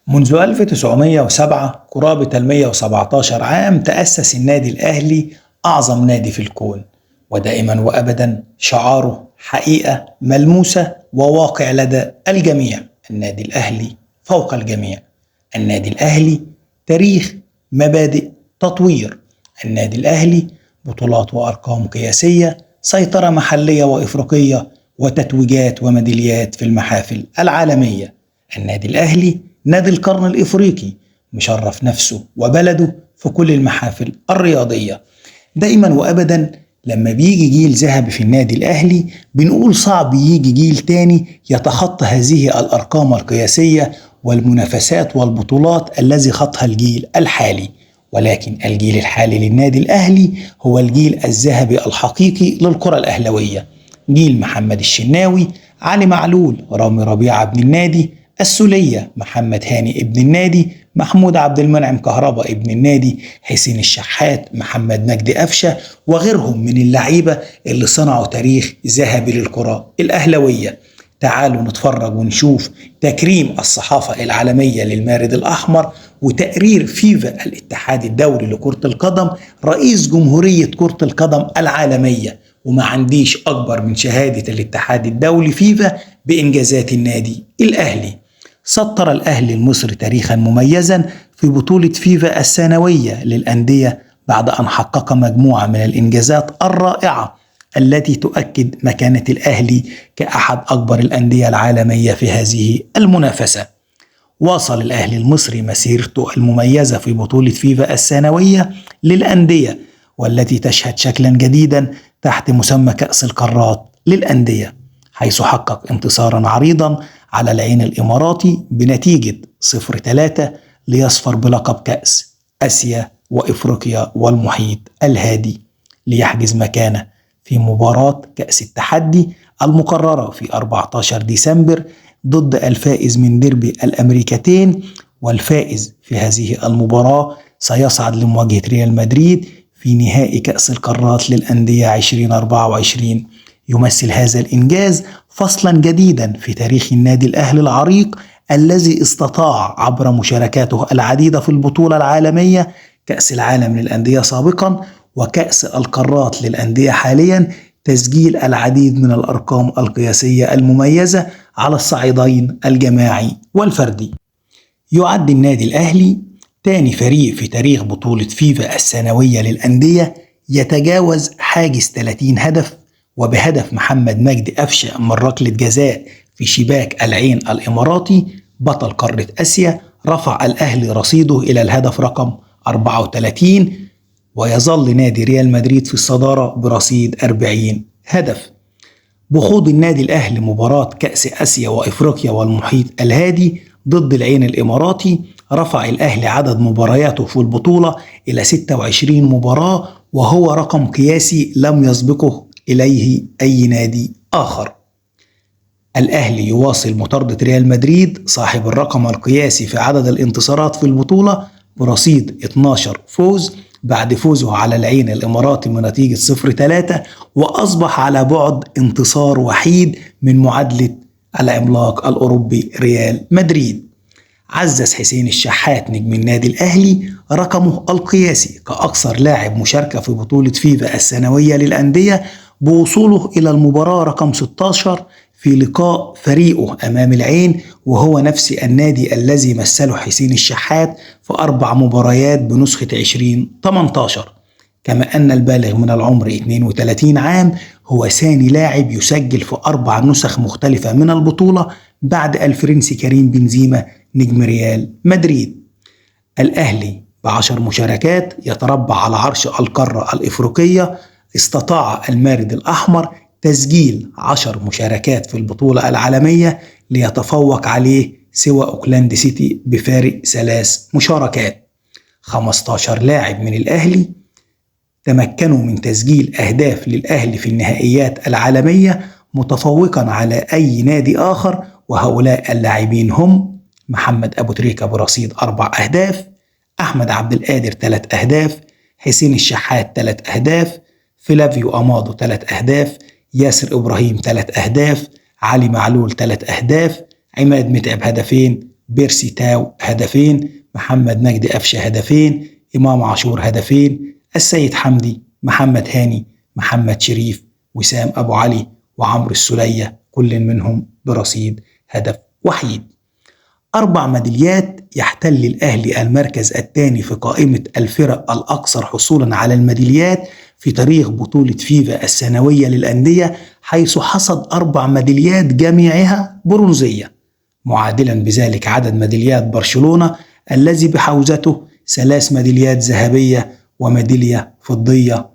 منذ 1907 قرابة 117 عام تأسس النادي الأهلي، أعظم نادي في الكون، ودائما وأبدا شعاره حقيقة ملموسة وواقع لدى الجميع. النادي الأهلي فوق الجميع. النادي الأهلي تاريخ، مبادئ، تطوير. النادي الأهلي بطولات وأرقام قياسية، سيطرة محلية وإفريقية، وتتويجات وميداليات في المحافل العالمية. النادي الأهلي نادي القرن الإفريقي، مشرف نفسه وبلده في كل المحافل الرياضية. دايما وأبدا لما بيجي جيل ذهبي في النادي الأهلي بنقول صعب يجي جيل تاني يتخطى هذه الأرقام القياسية والمنافسات والبطولات الذي خطها الجيل الحالي. ولكن الجيل الحالي للنادي الأهلي هو الجيل الذهبي الحقيقي للكرة الأهلوية. جيل محمد الشناوي، علي معلول، رامي ربيعة ابن النادي، السولية، محمد هاني ابن النادي، محمود عبد المنعم كهربا ابن النادي، حسين الشحات، محمد مجدي قفشة، وغيرهم من اللعيبة اللي صنعوا تاريخ ذهبي للكرة الأهلوية. تعالوا نتفرج ونشوف تكريم الصحافة العالمية للمارد الأحمر، وتقرير فيفا الاتحاد الدولي لكرة القدم، رئيس جمهورية كرة القدم العالمية. وما عنديش أكبر من شهادة الاتحاد الدولي فيفا بإنجازات النادي الأهلي. سطر الأهلي المصري تاريخا مميزا في بطولة فيفا السنوية للأندية بعد أن حقق مجموعة من الإنجازات الرائعة التي تؤكد مكانة الأهلي كأحد أكبر الأندية العالمية في هذه المنافسة. واصل الأهلي المصري مسيرته المميزة في بطولة فيفا السنوية للأندية، والتي تشهد شكلا جديدا تحت مسمى كأس القارات للأندية، حيث حقق انتصارا عريضا على العين الإماراتي بنتيجة 0-3 ليصفر بلقب كأس آسيا وإفريقيا والمحيط الهادي، ليحجز مكانه في مباراة كأس التحدي المقررة في 14 ديسمبر ضد الفائز من ديربي الأمريكتين. والفائز في هذه المباراة سيصعد لمواجهة ريال مدريد في نهائي كأس القارات للأندية 2024. يمثل هذا الإنجاز فصلا جديدا في تاريخ النادي الأهلي العريق، الذي استطاع عبر مشاركاته العديدة في البطولة العالمية، كأس العالم للأندية سابقا وكأس القارات للأندية حاليا، تسجيل العديد من الأرقام القياسية المميزة على الصعيدين الجماعي والفردي. يعد النادي الأهلي تاني فريق في تاريخ بطولة فيفا السنوية للأندية يتجاوز حاجز 30 هدف، وبهدف محمد مجدي قفشة من ركلة جزاء في شباك العين الإماراتي بطل قارة آسيا رفع الأهلي رصيده إلى الهدف رقم 34، ويظل نادي ريال مدريد في الصدارة برصيد 40 هدف. بخوض النادي الأهلي مباراة كأس آسيا وإفريقيا والمحيط الهادي ضد العين الإماراتي، رفع الأهلي عدد مبارياته في البطولة إلى 26 مباراة، وهو رقم قياسي لم يسبقه إليه أي نادي آخر. الأهلي يواصل مطاردة ريال مدريد صاحب الرقم القياسي في عدد الانتصارات في البطولة برصيد 12 فوز بعد فوزه على العين الإماراتي بنتيجة 0-3، وأصبح على بعد انتصار وحيد من معادلة العملاق الأوروبي ريال مدريد. عزز حسين الشحات نجم النادي الأهلي رقمه القياسي كأكثر لاعب مشاركة في بطولة فيفا السنوية للأندية بوصوله إلى المباراة رقم 16 في لقاء فريقه أمام العين، وهو نفس النادي الذي مثله حسين الشحات في 4 مباريات بنسخة 2018. كما أن البالغ من العمر 32 عام هو ثاني لاعب يسجل في 4 نسخ مختلفة من البطولة بعد الفرنسي كريم بنزيما نجم ريال مدريد. الأهلي ب10 مشاركات يتربع على عرش القارة الإفريقية. استطاع المارد الأحمر تسجيل 10 مشاركات في البطولة العالمية ليتفوق عليه سوى أوكلاند سيتي بفارق 3 مشاركات. 15 لاعب من الأهلي تمكنوا من تسجيل أهداف للأهلي في النهائيات العالمية متفوقا على أي نادي آخر، وهؤلاء اللاعبين هم محمد أبو تريكة برصيد 4 أهداف، أحمد عبد القادر 3 أهداف، حسين الشحات 3 أهداف، فلافيو أمادو 3 أهداف، ياسر إبراهيم 3 أهداف، علي معلول 3 أهداف، عماد متعب هدفين، بيرسي تاو هدفين، محمد مجدي قفشة هدفين، إمام عاشور هدفين، السيد حمدي، محمد هاني، محمد شريف، وسام أبو علي، وعمرو السولية، كل منهم برصيد هدف وحيد. 4 ميداليات يحتل الأهلي المركز الثاني في قائمة الفرق الأكثر حصولا على الميداليات في تاريخ بطولة فيفا السنوية للأندية، حيث حصد 4 ميداليات جميعها برونزية، معادلا بذلك عدد ميداليات برشلونة الذي بحوزته 3 ميداليات ذهبية وميدالية فضية.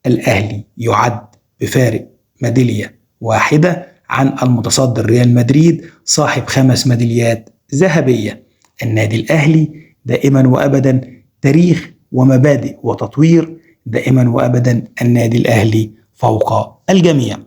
الأهلي يعد بفارق ميدالية واحدة عن المتصدر ريال مدريد صاحب 5 ميداليات ذهبية. النادي الأهلي دائما وأبدا تاريخ ومبادئ وتطوير، دائما وأبدا النادي الأهلي فوق الجميع.